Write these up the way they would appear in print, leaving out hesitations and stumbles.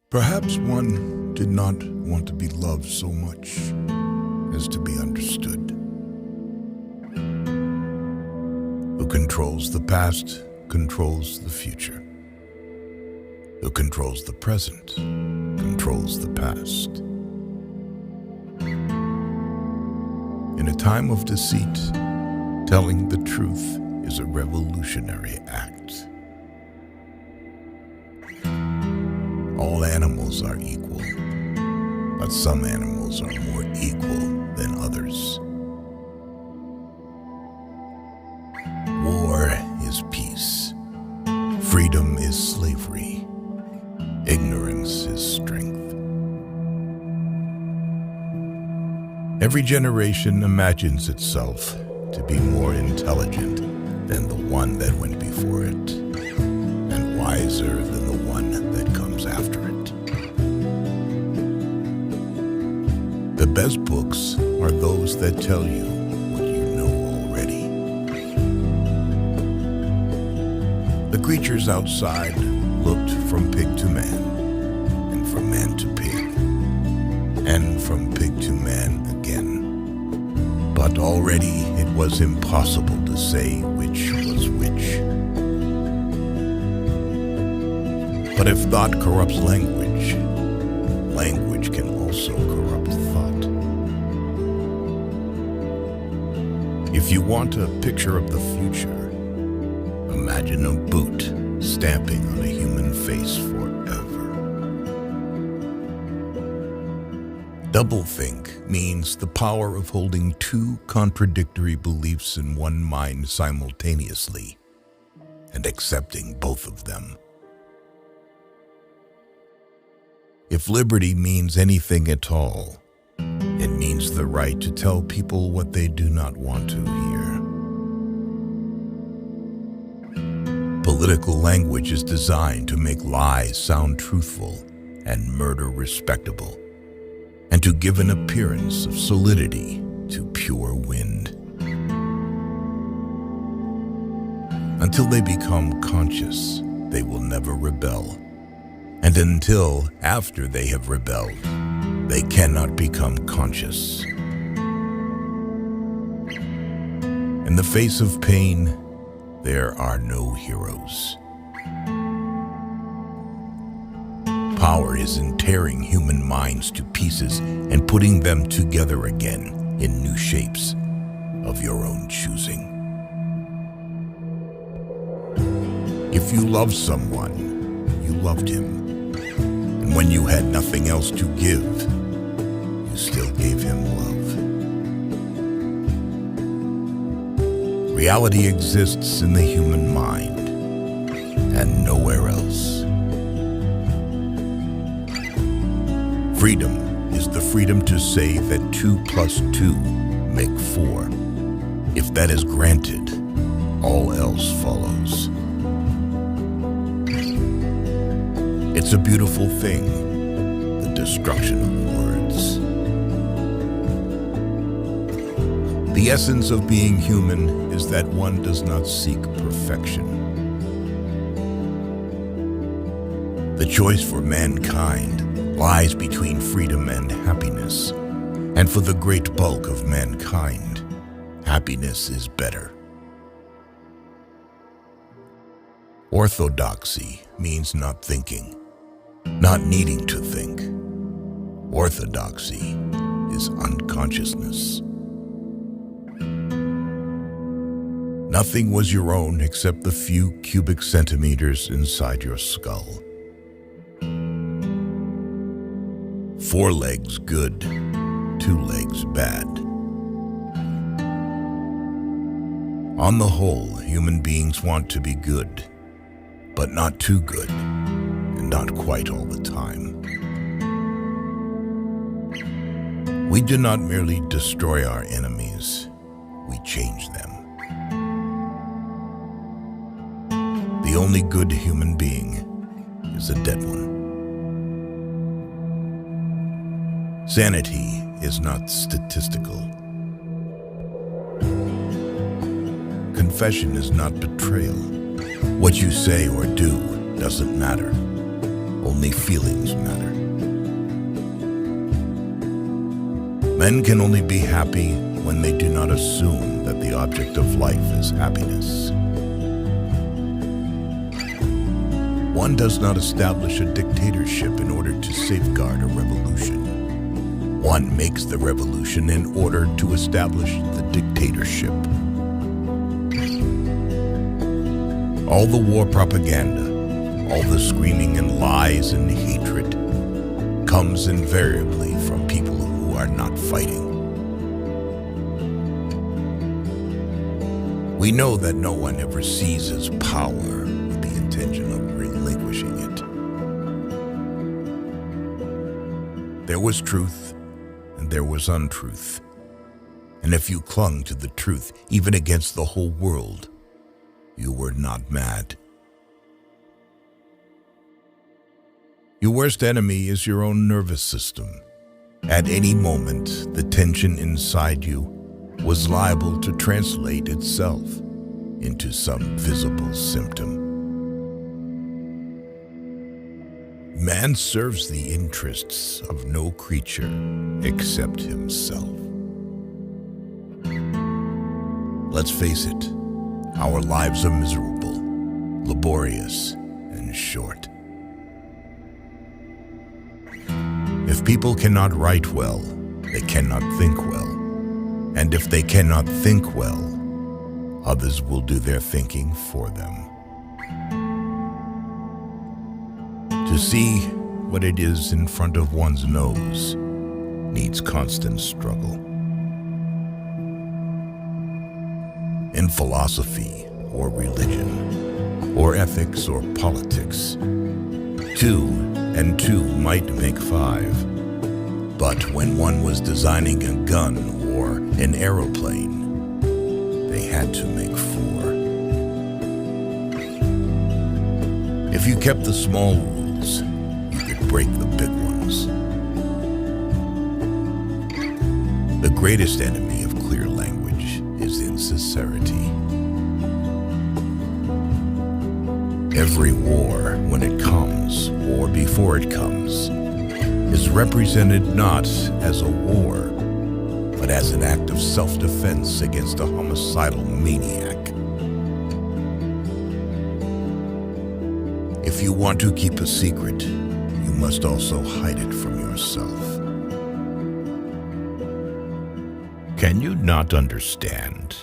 Perhaps one did not want to be loved so much as to be understood. Who controls the past controls the future. Who controls the present controls the past. In a time of deceit, telling the truth is a revolutionary act. All animals are equal, but some animals are more equal than others. War is peace. Freedom is slavery. Ignorance is strength. Every generation imagines itself to be more intelligent than the one that went before it, and wiser than the one that comes after it. The best books are those that tell you what you know already. The creatures outside looked from pig to man, and from man to pig, and from pig to man again. But already it was impossible to say which was which. But if thought corrupts language, language can also corrupt thought. If you want a picture of the future, imagine a boot stamping on a human face forever. Doublethink means the power of holding two contradictory beliefs in one mind simultaneously and accepting both of them. If liberty means anything at all, it means the right to tell people what they do not want to hear. Political language is designed to make lies sound truthful and murder respectable, and to give an appearance of solidity to pure wind. Until they become conscious, they will never rebel. And until after they have rebelled, they cannot become conscious. In the face of pain, there are no heroes. Power is in tearing human minds to pieces and putting them together again in new shapes of your own choosing. If you love someone, you loved him. And when you had nothing else to give, you still gave him love. Reality exists in the human mind and nowhere else. Freedom is the freedom to say that 2 plus 2 make 4. If that is granted, all else follows. It's a beautiful thing, the destruction of words. The essence of being human is that one does not seek perfection. The choice for mankind lies between freedom and happiness, and for the great bulk of mankind, happiness is better. Orthodoxy means not thinking, not needing to think. Orthodoxy is unconsciousness. Nothing was your own except the few cubic centimeters inside your skull. 4 legs good, 2 legs bad. On the whole, human beings want to be good, but not too good, and not quite all the time. We do not merely destroy our enemies, we change them. The only good human being is a dead one. Sanity is not statistical. Confession is not betrayal. What you say or do doesn't matter. Only feelings matter. Men can only be happy when they do not assume that the object of life is happiness. One does not establish a dictatorship in order to safeguard a revolution. One makes the revolution in order to establish the dictatorship. All the war propaganda, all the screaming and lies and hatred comes invariably from people who are not fighting. We know that no one ever seizes power with the intention of relinquishing it. There was truth and there was untruth. And if you clung to the truth, even against the whole world, you were not mad. Your worst enemy is your own nervous system. At any moment, the tension inside you was liable to translate itself into some visible symptom. Man serves the interests of no creature except himself. Let's face it, our lives are miserable, laborious, and short. If people cannot write well, they cannot think well. And if they cannot think well, others will do their thinking for them. To see what it is in front of one's nose needs constant struggle. In philosophy or religion, or ethics or politics, 2 and 2 might make 5. But when one was designing a gun or an aeroplane, they had to make 4. If you kept the small rules, you could break the big ones. The greatest enemy of clear language is insincerity. Every war, when it comes, or before it comes, is represented not as a war, but as an act of self-defense against a homicidal maniac. If you want to keep a secret, you must also hide it from yourself. Can you not understand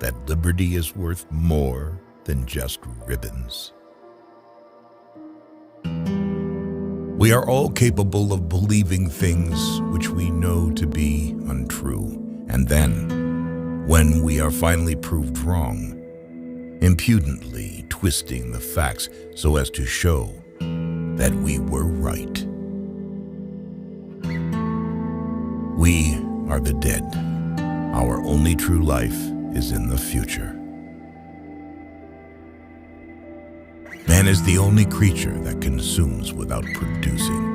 that liberty is worth more than just ribbons? We are all capable of believing things which we know to be untrue, and then, when we are finally proved wrong, impudently twisting the facts so as to show that we were right. We are the dead. Our only true life is in the future. Man is the only creature that consumes without producing.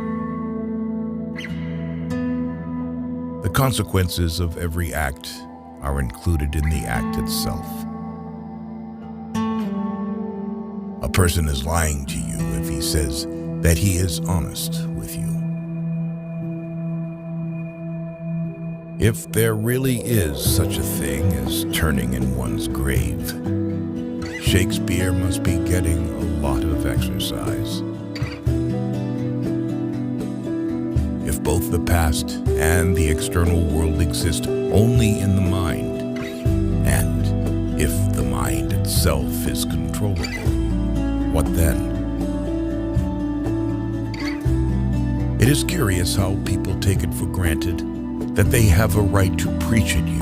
The consequences of every act are included in the act itself. A person is lying to you if he says that he is honest with you. If there really is such a thing as turning in one's grave, Shakespeare must be getting a lot of exercise. If both the past and the external world exist only in the mind, and if the mind itself is controllable, what then? It is curious how people take it for granted that they have a right to preach at you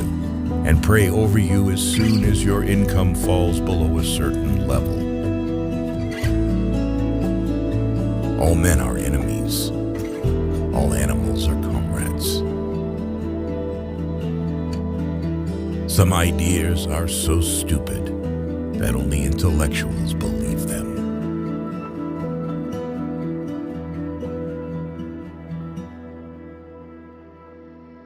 and pray over you as soon as your income falls below a certain level. All men are enemies. All animals are comrades. Some ideas are so stupid that only intellectuals believe them.